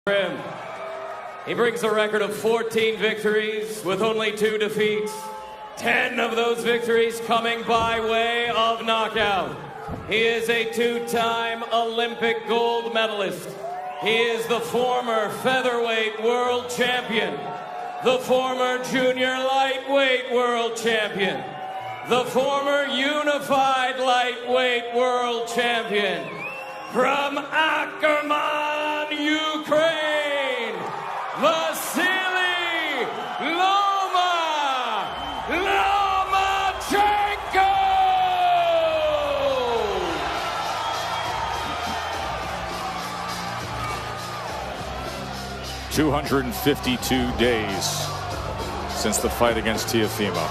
him. He brings a record of 14 victories with only 2 defeats. 10 of those victories coming by way of knockout. He is a 2-time Olympic gold medalist. He is the former featherweight world champion, the former junior lightweight world champion, the former unified lightweight world champion. From Ackerman, Ukraine, Vasily Lomachenko! 252 days since the fight against Teofimo.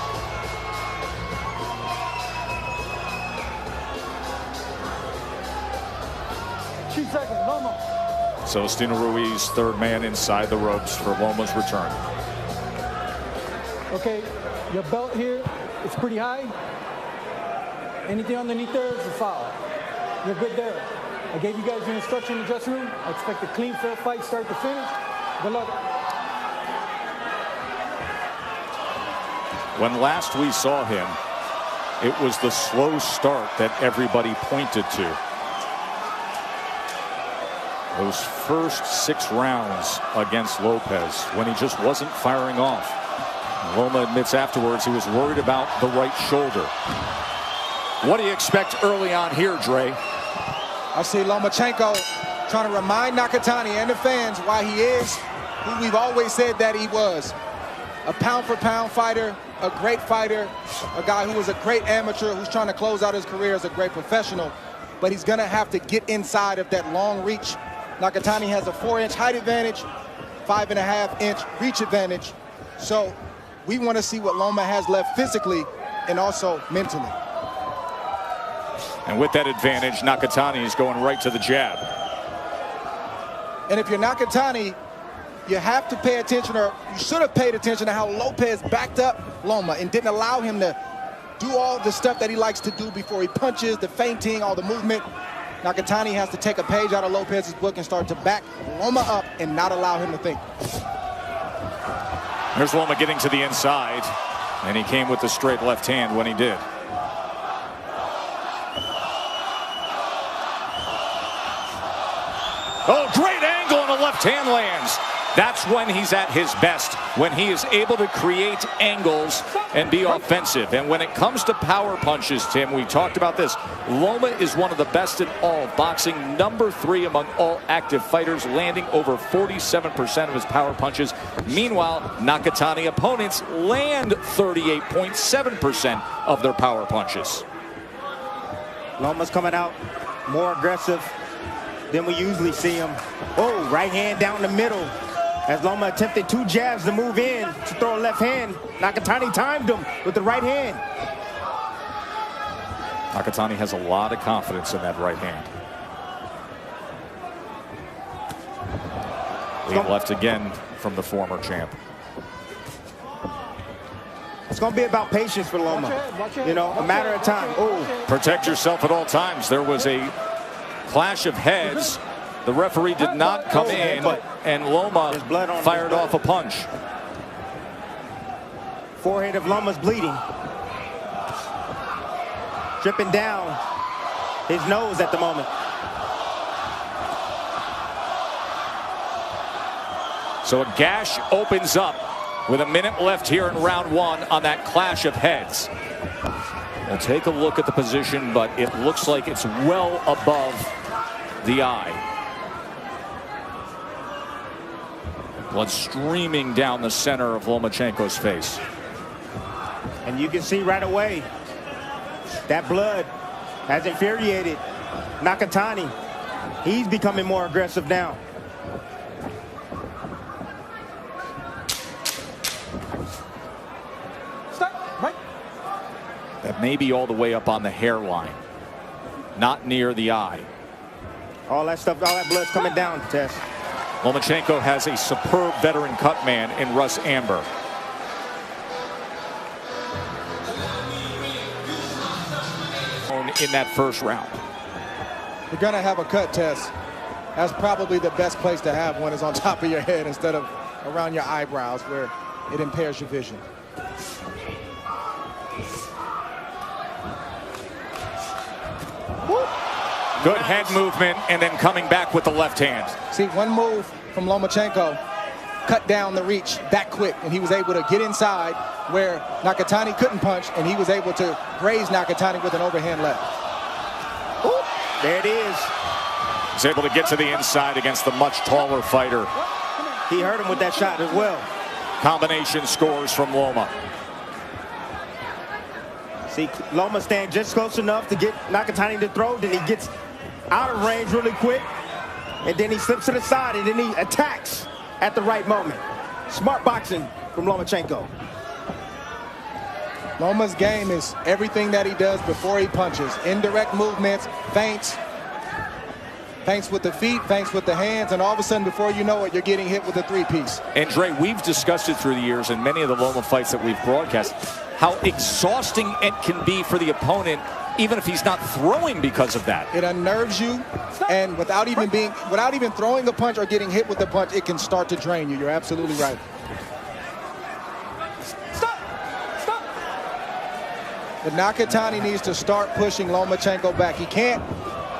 Celestino Ruiz, third man inside the ropes for Loma's return. Okay, your belt here is pretty high. Anything underneath there is a foul. You're good there. I gave you guys your instruction in the dressing room. I expect a clean, fair fight, start to finish. Good luck. When last we saw him, it was the slow start that everybody pointed to. Those first 6 rounds against Lopez when he just wasn't firing off. Loma admits afterwards he was worried about the right shoulder. What do you expect early on here, Dre? I see Lomachenko trying to remind Nakatani and the fans why he is who we've always said that he was. A pound-for-pound fighter, a great fighter, a guy who was a great amateur who's trying to close out his career as a great professional. But he's going to have to get inside of that long reach. Nakatani has a 4-inch height advantage, 5.5-inch reach advantage. So we want to see what Loma has left physically and also mentally. And with that advantage, Nakatani is going right to the jab. And if you're Nakatani, you have to pay attention, or you should have paid attention to how Lopez backed up Loma and didn't allow him to do all the stuff that he likes to do before he punches, the feinting, all the movement. Nakatani has to take a page out of Lopez's book and start to back Loma up and not allow him to think. Here's Loma getting to the inside, and he came with the straight left hand when he did. Oh, great angle, and the left hand lands. That's when he's at his best, when he is able to create angles and be offensive. And when it comes to power punches, Tim, we talked about this. Loma is one of the best in all of boxing, number 3 among all active fighters, landing over 47% of his power punches. Meanwhile, Nakatani opponents land 38.7% of their power punches. Loma's coming out more aggressive than we usually see him. Oh, right hand down the middle. As Loma attempted 2 jabs to move in to throw a left hand, Nakatani timed him with the right hand. Nakatani has a lot of confidence in that right hand. Lead left again from the former champ. It's going to be about patience for Loma. You know, a matter of time. Oh, protect yourself at all times. There was a clash of heads. The referee did not come in, and Loma fired off a punch. Forehead of Loma's bleeding. Dripping down his nose at the moment. So a gash opens up with a minute left here in round 1 on that clash of heads. We'll take a look at the position, but it looks like it's well above the eye. Blood streaming down the center of Lomachenko's face. And you can see right away that blood has infuriated Nakatani. He's becoming more aggressive now. That may be all the way up on the hairline, not near the eye. All that stuff, all that blood's coming down, Tess. Lomachenko has a superb veteran cut man in Russ Amber. In that first round. You're going to have a cut test. That's probably the best place to have one, is on top of your head instead of around your eyebrows where it impairs your vision. Good head movement and then coming back with the left hand. See, one move from Lomachenko cut down the reach that quick, and he was able to get inside where Nakatani couldn't punch, and he was able to graze Nakatani with an overhand left. Ooh, there it is. He's able to get to the inside against the much taller fighter. He hurt him with that shot as well. Combination scores from Loma. See, Loma staying just close enough to get Nakatani to throw, then he gets out of range really quick, and then he slips to the side, and then he attacks at the right moment. Smart boxing from Lomachenko. Loma's game is everything that he does before he punches. Indirect movements, feints with the feet, feints with the hands, and all of a sudden, before you know it, you're getting hit with a three-piece. And Dre, we've discussed it through the years in many of the Loma fights that we've broadcast, how exhausting it can be for the opponent, even if he's not throwing because of that. It unnerves you, and without even throwing a punch or getting hit with a punch, it can start to drain you. You're absolutely right. Stop! But Nakatani needs to start pushing Lomachenko back. He can't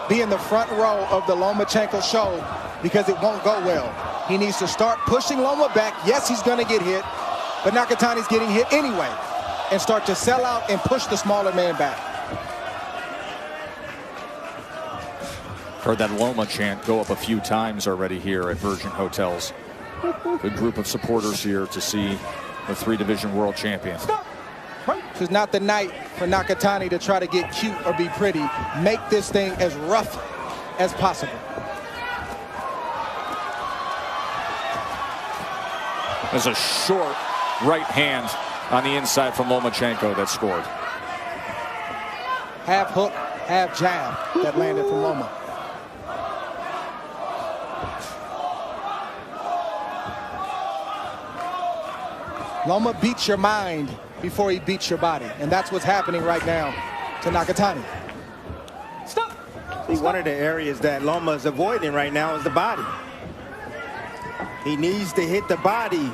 be in the front row of the Lomachenko show because it won't go well. He needs to start pushing Loma back. Yes, he's going to get hit, but Nakatani's getting hit anyway, and start to sell out and push the smaller man back. Heard that Loma chant go up a few times already here at Virgin Hotels. Good group of supporters here to see the three-division world champion. This is not the night for Nakatani to try to get cute or be pretty. Make this thing as rough as possible. There's a short right hand on the inside from Lomachenko that scored. Half hook, half jab that landed from Loma. Loma beats your mind before he beats your body, and that's what's happening right now to Nakatani. Stop! See, one of the areas that Loma is avoiding right now is the body. He needs to hit the body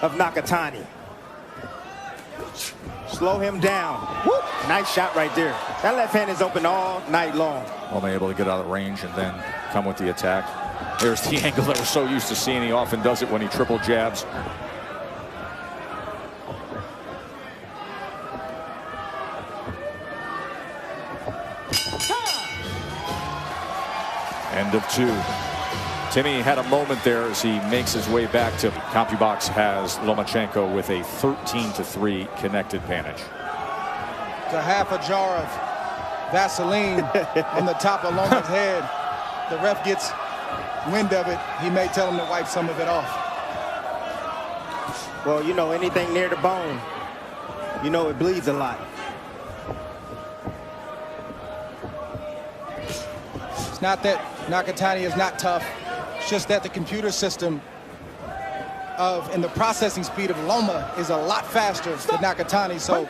of Nakatani. Slow him down. Woo! Nice shot right there. That left hand is open all night long. Loma able to get out of range and then come with the attack. There's the angle that we're so used to seeing. He often does it when he triple jabs. End of two. Timmy had a moment there as he makes his way back to CompuBox. Has Lomachenko with a 13-3 connected advantage. It's a half a jar of Vaseline on the top of Loma's head. The ref gets wind of it. He may tell him to wipe some of it off. Well, you know, anything near the bone, you know it bleeds a lot. It's not that Nakatani is not tough. It's just that the computer system and the processing speed of Loma is a lot faster than Nakatani. So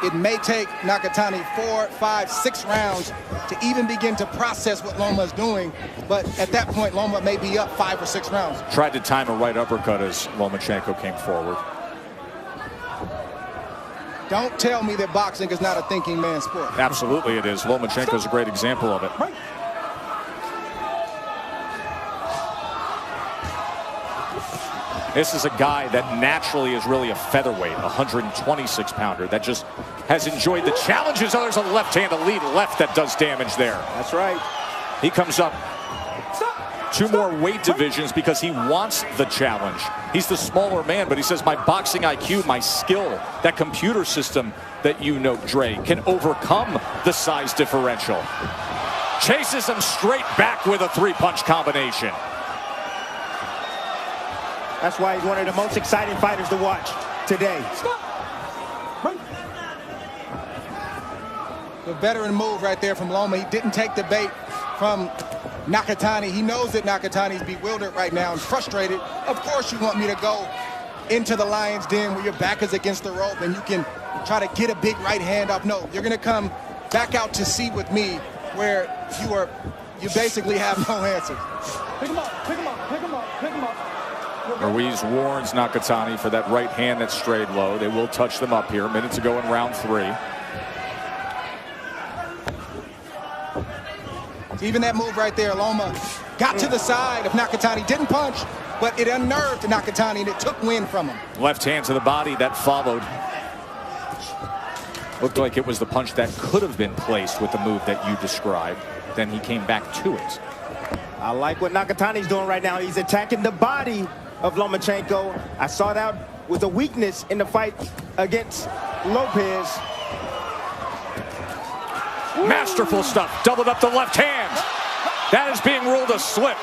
it may take Nakatani 4, 5, 6 rounds to even begin to process what Loma is doing. But at that point, Loma may be up 5 or 6 rounds. Tried to time a right uppercut as Lomachenko came forward. Don't tell me that boxing is not a thinking man's sport. Absolutely it is. Lomachenko's a great example of it. This is a guy that naturally is really a featherweight, a 126-pounder that just has enjoyed the challenges. Oh, there's a left hand, a lead left that does damage there. That's right. He comes up 2 more weight divisions because he wants the challenge. He's the smaller man, but he says my boxing IQ, my skill, that computer system that you know, Dre, can overcome the size differential. Chases him straight back with a 3-punch combination. That's why he's one of the most exciting fighters to watch today. The veteran move right there from Loma. He didn't take the bait from Nakatani. He knows that Nakatani's bewildered right now and frustrated. Of course you want me to go into the lion's den where your back is against the rope and you can try to get a big right hand off. No, you're going to come back out to sea with me where you basically have no answers. Pick him up, pick him up, pick him up, pick him up. Ruiz warns Nakatani for that right hand that strayed low. They will touch them up here. Minutes ago in round 3. Even that move right there, Loma got to the side of Nakatani. Didn't punch, but it unnerved Nakatani, and it took wind from him. Left hand to the body that followed. Looked like it was the punch that could have been placed with the move that you described. Then he came back to it. I like what Nakatani's doing right now. He's attacking the body of Lomachenko. I saw that was a weakness in the fight against Lopez. Masterful stuff. Doubled up the left hand. That is being ruled a slip.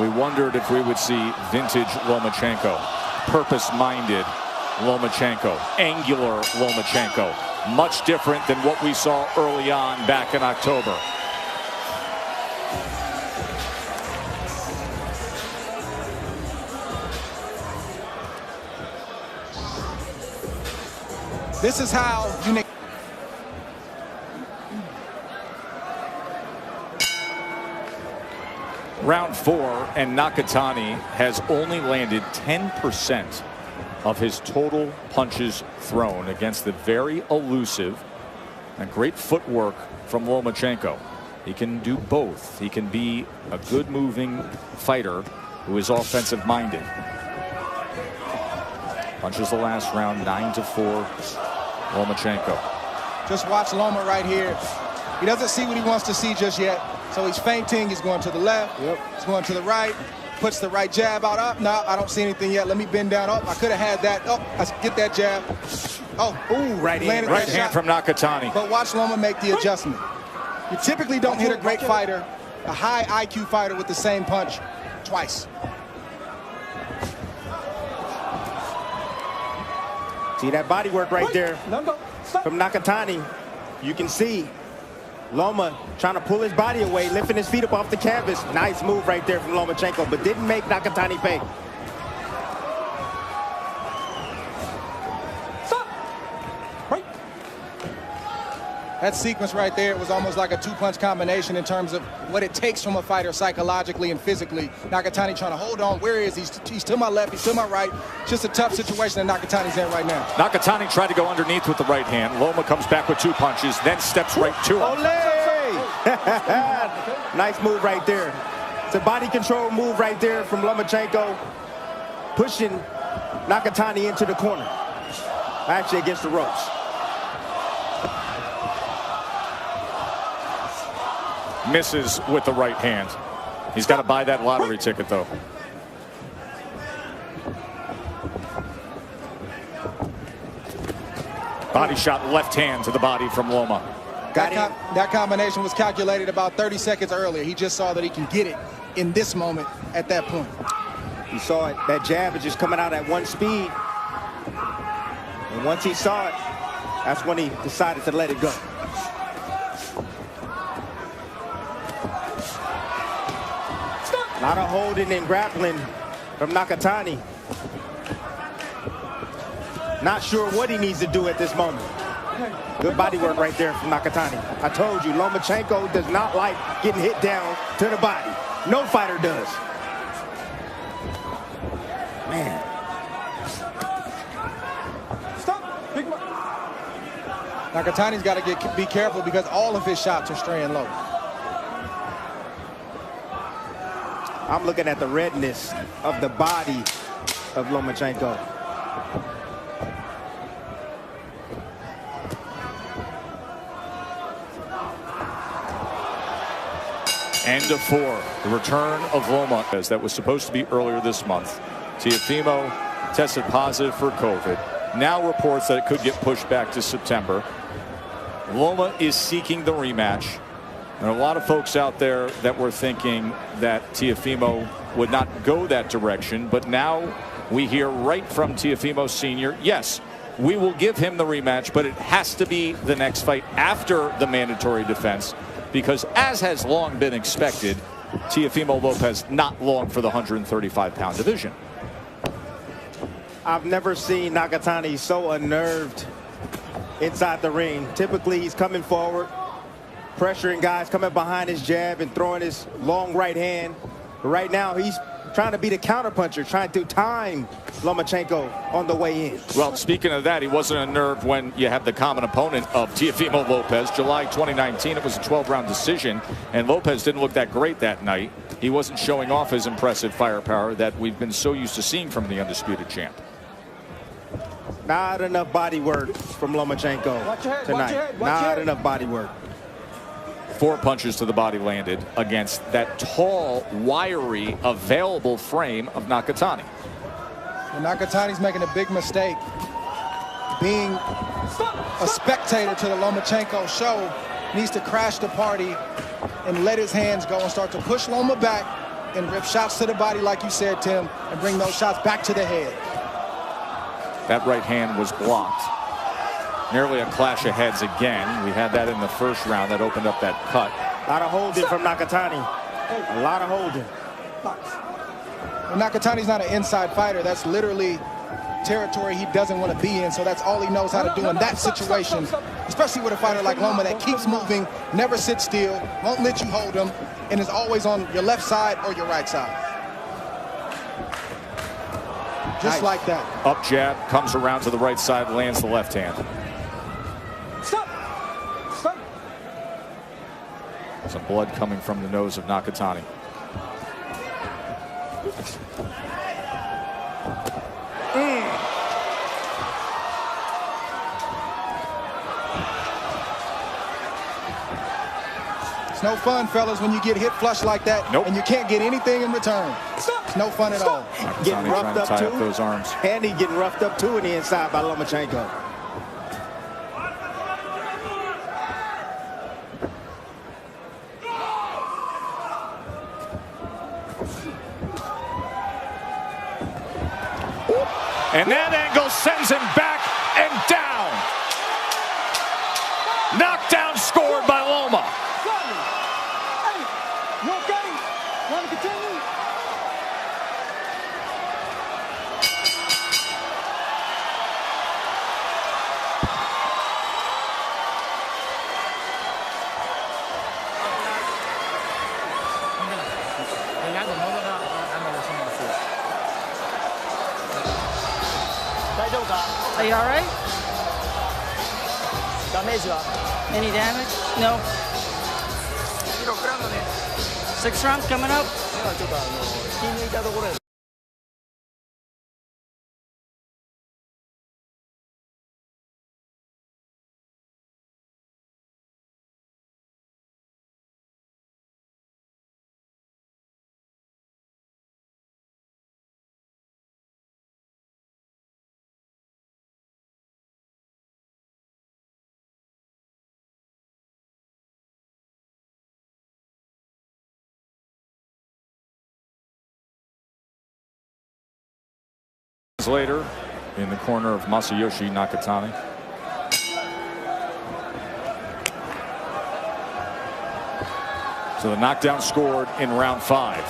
We wondered if we would see vintage Lomachenko, purpose-minded Lomachenko, angular Lomachenko, much different than what we saw early on back in October. This is how you Round 4, and Nakatani has only landed 10% of his total punches thrown against the very elusive and great footwork from Lomachenko. He can do both. He can be a good moving fighter who is offensive minded. Punches the last round 9-4. Lomachenko. just watch Loma right here. He doesn't see what he wants to see just yet. So he's feinting. He's going to the left. He's going to the right. Puts the right jab out. Up. No, I don't see anything yet. Let me bend down. Oh, I could have had that. Oh, I get that jab. Oh, ooh, right hand. Right hand from Nakatani. But watch Loma make the adjustment. You typically don't hit a great fighter, a high IQ fighter, with the same punch twice. See that body work right there from Nakatani. You can see Loma trying to pull his body away, lifting his feet up off the canvas. Nice move right there from Lomachenko, but didn't make Nakatani pay. That sequence right there was almost like a two-punch combination in terms of what it takes from a fighter psychologically and physically. Nakatani trying to hold on. Where is he? He's to my left. He's to my right. Just a tough situation that Nakatani's in right now. Nakatani tried to go underneath with the right hand. Loma comes back with two punches, then steps right to him. Ole! Nice move right there. It's a body control move right there from Lomachenko, pushing Nakatani into the corner, actually against the ropes. Misses with the right hand. He's got to buy that lottery ticket, though. Body shot, left hand to the body from Loma. That combination was calculated about 30 seconds earlier. He just saw that he can get it in this moment at that point. He saw it. That jab is just coming out at one speed. And once he saw it, that's when he decided to let it go. A lot of holding and grappling from Nakatani. Not sure what he needs to do at this moment. Good body work right there from Nakatani. I told you, Lomachenko does not like getting hit down to the body. No fighter does. Man. Nakatani's got to be careful because all of his shots are straying low. I'm looking at the redness of the body of Lomachenko. End of 4. The return of Loma, as that was supposed to be earlier this month. Teofimo tested positive for COVID. Now reports that it could get pushed back to September. Loma is seeking the rematch. There are a lot of folks out there that were thinking that Teofimo would not go that direction, but now we hear right from Teofimo Sr., yes, we will give him the rematch, but it has to be the next fight after the mandatory defense, because as has long been expected, Teofimo Lopez not long for the 135-pound division. I've never seen Nakatani so unnerved inside the ring. Typically, he's coming forward, pressuring guys, coming behind his jab and throwing his long right hand. But right now, he's trying to be the counterpuncher, trying to time Lomachenko on the way in. Well, speaking of that, he wasn't unnerved when you had the common opponent of Teofimo Lopez. July 2019, it was a 12-round decision, and Lopez didn't look that great that night. He wasn't showing off his impressive firepower that we've been so used to seeing from the undisputed champ. Not enough body work from Lomachenko tonight. Not enough body work. 4 punches to the body landed against that tall, wiry, available frame of Nakatani. Well, Nakatani's making a big mistake. Being a spectator to the Lomachenko show, needs to crash the party and let his hands go and start to push Loma back and rip shots to the body, like you said, Tim, and bring those shots back to the head. That right hand was blocked. Nearly a clash of heads again. We had that in the first round that opened up that cut. A lot of holding from Nakatani. A lot of holding. Well, Nakatani's not an inside fighter. That's literally territory he doesn't want to be in, so that's all he knows how to do in that situation, especially with a fighter like Loma that keeps moving, never sits still, won't let you hold him, and is always on your left side or your right side. Just like that. Up jab, comes around to the right side, lands the left hand. Stop! Stop! Some blood coming from the nose of Nakatani. It's no fun, fellas, when you get hit flush like that and you can't get anything in return. It's no fun at all. Getting roughed up too. Those arms. Andy getting roughed up too in the inside by Lomachenko. And that angle sends him back and down. Knockdown scored by Loma. Hey, you okay? Want to continue? Are you all right? Any damage? No. 6 rounds coming up. Later in the corner of Masayoshi Nakatani. So the knockdown scored in round 5.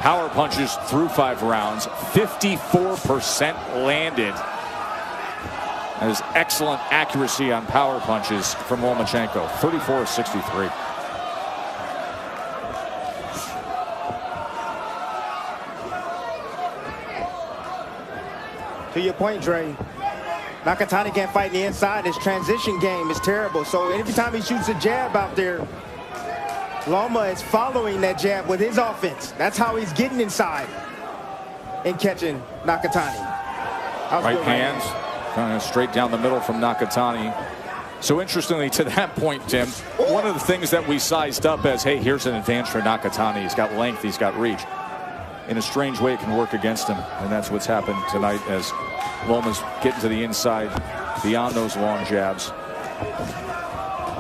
Power punches through 5 rounds, 54% landed. That is excellent accuracy on power punches from Lomachenko, 34 of 63. To your point, Dre, Nakatani can't fight in the inside. His transition game is terrible. So every time he shoots a jab out there, Loma is following that jab with his offense. That's how he's getting inside and catching Nakatani. Right hands, kind of straight down the middle from Nakatani. So interestingly, to that point, Tim, one of the things that we sized up as, hey, here's an advantage for Nakatani. He's got length, he's got reach. In a strange way, it can work against him, and that's what's happened tonight as Loma's getting to the inside beyond those long jabs.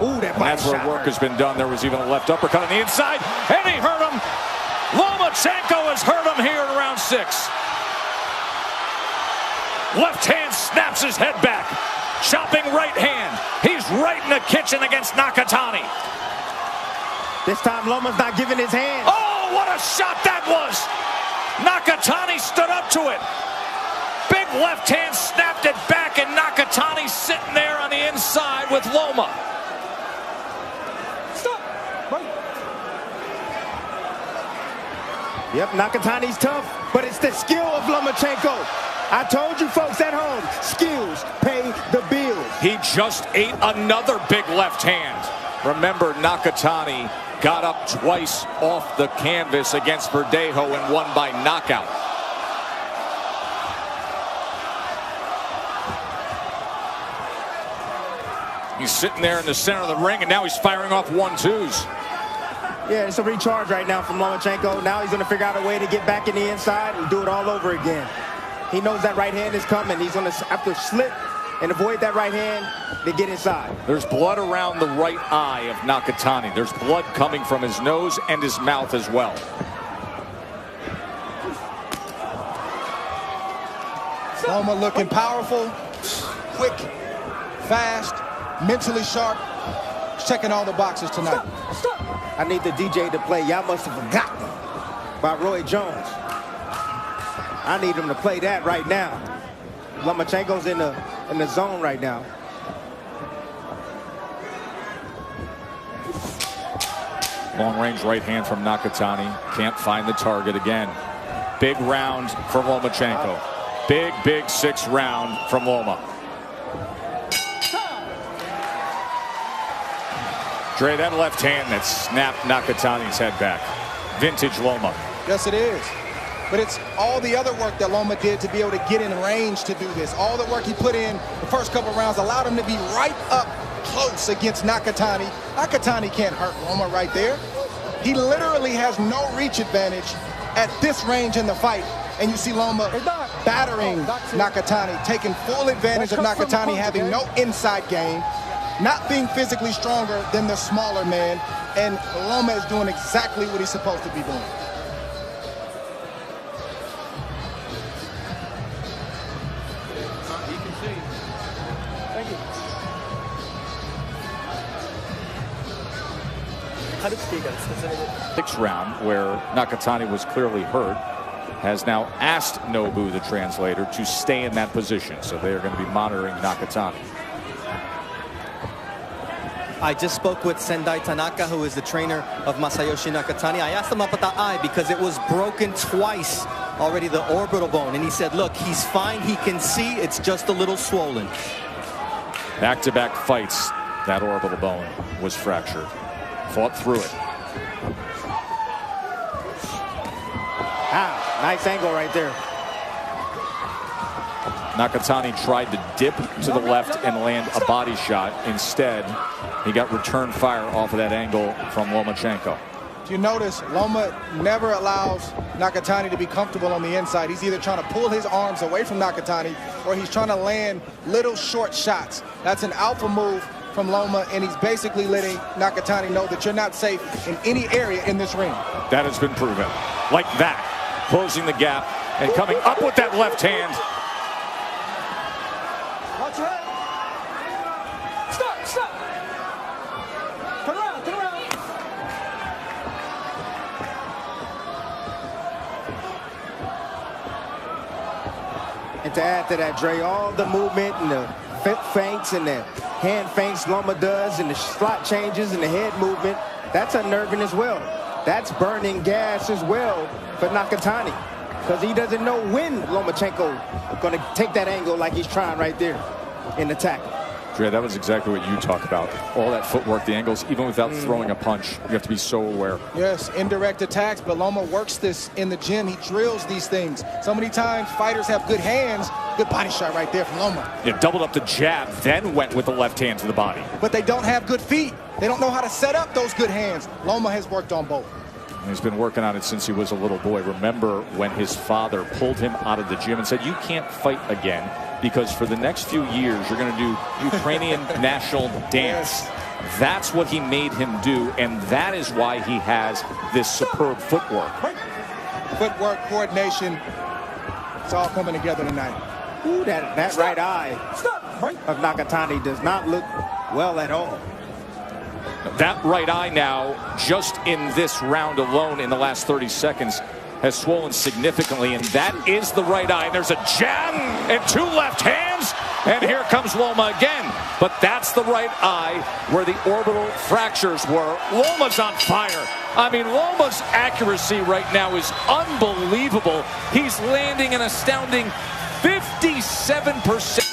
Ooh, that and that's where work has been done. There was even a left uppercut on the inside, and he hurt him. Lomachenko has hurt him here in round 6. Left hand snaps his head back. Chopping right hand. He's right in the kitchen against Nakatani. This time Loma's not giving his hand. Oh, what a shot that was! Nakatani stood up to it. left hand, snapped it back, and Nakatani sitting there on the inside with Loma. Stop. Right. Yep, Nakatani's tough, but it's the skill of Lomachenko. I told you folks at home, skills pay the bills. He just ate another big left hand. Remember, Nakatani got up twice off the canvas against Verdejo and won by knockout. He's sitting there in the center of the ring, and now he's firing off 1-2s. Yeah, it's a recharge right now from Lomachenko. Now he's going to figure out a way to get back in the inside and do it all over again. He knows that right hand is coming. He's going to have to slip and avoid that right hand to get inside. There's blood around the right eye of Nakatani. There's blood coming from his nose and his mouth as well. Loma looking powerful, quick, fast, mentally sharp, checking all the boxes tonight. Stop. I need the DJ to play Y'all Must Have Forgotten by Roy Jones. I need him to play that right now. Lomachenko's in the zone right now. Long range right hand from Nakatani. Can't find the target again. Big round from Lomachenko. Big 6th round from Loma. Dre, that left hand that snapped Nakatani's head back. Vintage Loma. Yes, it is. But it's all the other work that Loma did to be able to get in range to do this. All the work he put in the first couple rounds allowed him to be right up close against Nakatani. Nakatani can't hurt Loma right there. He literally has no reach advantage at this range in the fight. And you see Loma battering Nakatani, taking full advantage of Nakatani having no inside game, not being physically stronger than the smaller man, and Loma is doing exactly what he's supposed to be doing. Thank you. 6th round, where Nakatani was clearly hurt, has now asked Nobu, the translator, to stay in that position. So they are going to be monitoring Nakatani. I just spoke with Sendai Tanaka, who is the trainer of Masayoshi Nakatani. I asked him about the eye because it was broken twice already, the orbital bone. And he said, look, he's fine. He can see. It's just a little swollen. Back-to-back fights, that orbital bone was fractured. Fought through it. Ah, nice angle right there. Nakatani tried to dip to the left and land a body shot. Instead, he got return fire off of that angle from Lomachenko. If you notice, Loma never allows Nakatani to be comfortable on the inside. He's either trying to pull his arms away from Nakatani or he's trying to land little short shots. That's an alpha move from Loma, and he's basically letting Nakatani know that you're not safe in any area in this ring. That has been proven. Like that, closing the gap and coming up with that left hand. Watch your head. Stop. Turn around. And to add to that, Dre, all the movement and the feints and the hand feints Loma does and the slot changes and the head movement, that's unnerving as well. That's burning gas as well for Nakatani, because he doesn't know when Lomachenko is going to take that angle like he's trying right there in the tackle. Dre, that was exactly what you talked about. All that footwork, the angles, even without throwing a punch, you have to be so aware. Yes, indirect attacks, but Loma works this in the gym. He drills these things. So many times fighters have good hands. Good body shot right there from Loma. Yeah, doubled up the jab, then went with the left hand to the body. But they don't have good feet. They don't know how to set up those good hands. Loma has worked on both. And he's been working on it since he was a little boy. Remember when his father pulled him out of the gym and said, you can't fight again because for the next few years you're going to do Ukrainian national dance. That's what he made him do, and that is why he has this superb footwork. Footwork, coordination, it's all coming together tonight. Ooh, that right eye of Nakatani does not look well at all. That right eye now, just in this round alone in the last 30 seconds, has swollen significantly, and that is the right eye. And there's a jab and 2 left hands, and here comes Loma again. But that's the right eye where the orbital fractures were. Loma's on fire. I mean, Loma's accuracy right now is unbelievable. He's landing an astounding 57%.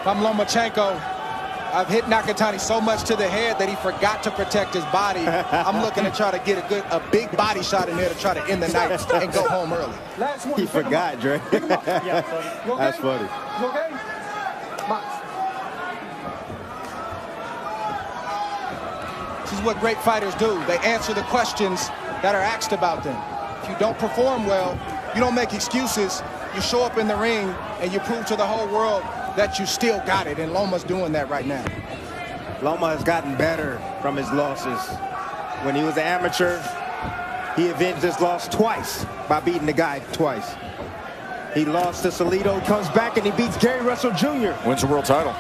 I'm Lomachenko. I've hit Nakatani so much to the head that he forgot to protect his body. I'm looking to try to get a big body shot in there to try to end the night and go home early. He forgot, Dre. That's funny. You okay? Box. This is what great fighters do. They answer the questions that are asked about them. If you don't perform well, you don't make excuses. You show up in the ring and you prove to the whole world that you still got it, and Loma's doing that right now. Loma has gotten better from his losses. When he was an amateur, he avenged his loss twice by beating the guy twice. He lost to Salido, comes back, and he beats Gary Russell Jr. Wins the world title.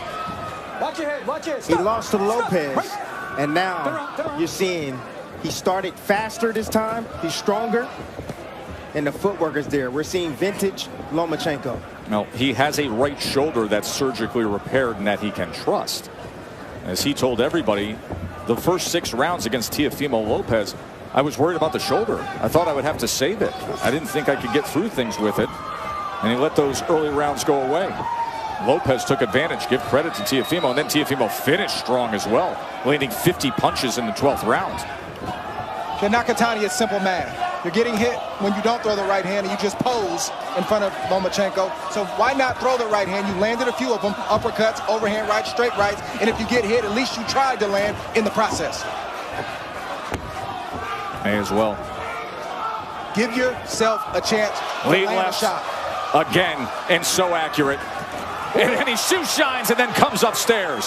Watch your head, watch it. He lost to Lopez, and now you're seeing he started faster this time. He's stronger, and the footwork is there. We're seeing vintage Lomachenko. Now, he has a right shoulder that's surgically repaired and that he can trust. As he told everybody, the first 6 rounds against Teofimo Lopez, I was worried about the shoulder. I thought I would have to save it. I didn't think I could get through things with it. And he let those early rounds go away. Lopez took advantage. Give credit to Teofimo. And then Teofimo finished strong as well, landing 50 punches in the 12th round. For Nakatani, it's simple math. You're getting hit when you don't throw the right hand and you just pose in front of Lomachenko. So why not throw the right hand? You landed a few of them, uppercuts, overhand rights, straight rights, and if you get hit, at least you tried to land in the process. May as well. Give yourself a chance to Lead land left a shot. again, and so accurate. And then he shoe shines and then comes upstairs.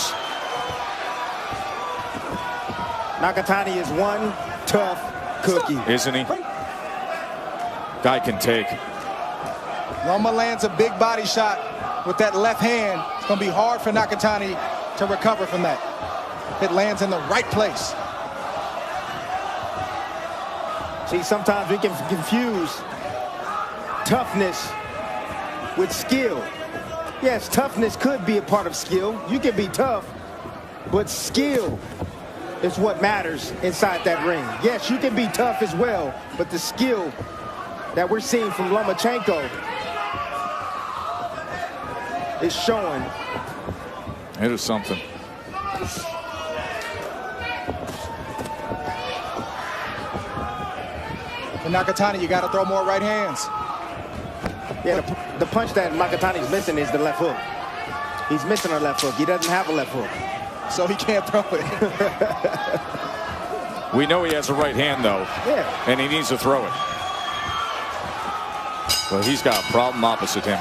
Nakatani is one tough cookie. Isn't he? Guy can take. Loma lands a big body shot with that left hand. It's going to be hard for Nakatani to recover from that. It lands in the right place. See, sometimes we can confuse toughness with skill. Yes, toughness could be a part of skill. You can be tough, but skill is what matters inside that ring. Yes, you can be tough as well, but the skill that we're seeing from Lomachenko is showing. It is something. For Nakatani, you got to throw more right hands. Yeah, the punch that Nakatani's missing is the left hook. He's missing a left hook. He doesn't have a left hook. So he can't throw it. We know he has a right hand, though. Yeah. And he needs to throw it. But he's got a problem opposite him.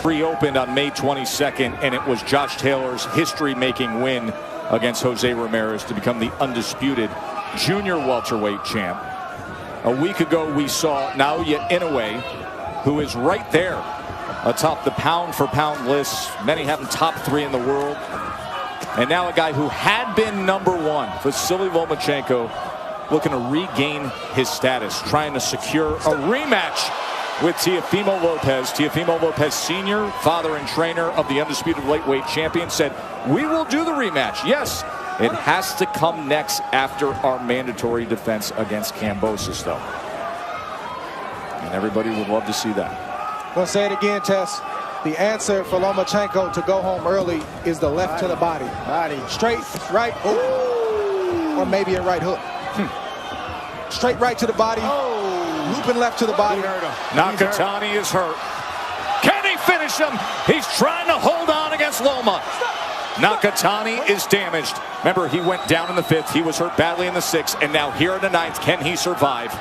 Reopened on May 22nd, and it was Josh Taylor's history-making win against Jose Ramirez to become the undisputed junior welterweight champ. A week ago, we saw Naoya Inoue, who is right there atop the pound-for-pound list. Many have him top 3 in the world. And now a guy who had been #1, Vasily Lomachenko, looking to regain his status, trying to secure a rematch with Teofimo Lopez. Teofimo Lopez Sr., father and trainer of the undisputed lightweight champion, said, we will do the rematch. Yes, it has to come next after our mandatory defense against Kambosos, though. And everybody would love to see that. Gonna say it again, Tess. The answer for Lomachenko to go home early is the left to the body. Straight right, or maybe a right hook. Straight right to the body. Looping left to the body. Nakatani is hurt. Can he finish him? He's trying to hold on against Loma. Nakatani is damaged. Remember, he went down in the 5th. He was hurt badly in the 6th. And now here in the 9th, can he survive?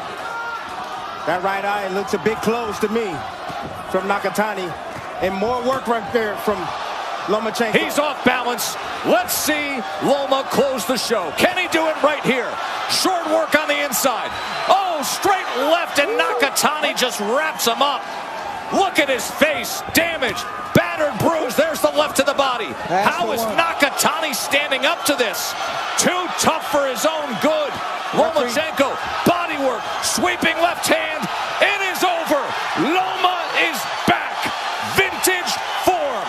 That right eye looks a bit closed to me from Nakatani. And more work right there from Lomachenko. He's off balance. Let's see Loma close the show. Can he do it right here? Short work on the inside. Oh, straight left, and Nakatani just wraps him up. Look at his face. Damaged, battered, bruised. There's the left to the body. How is Nakatani standing up to this? Too tough for his own good. Lomachenko, bodywork, sweeping left hand. It is over. Loma is back. Vintage form.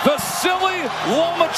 The silly Lomachenko.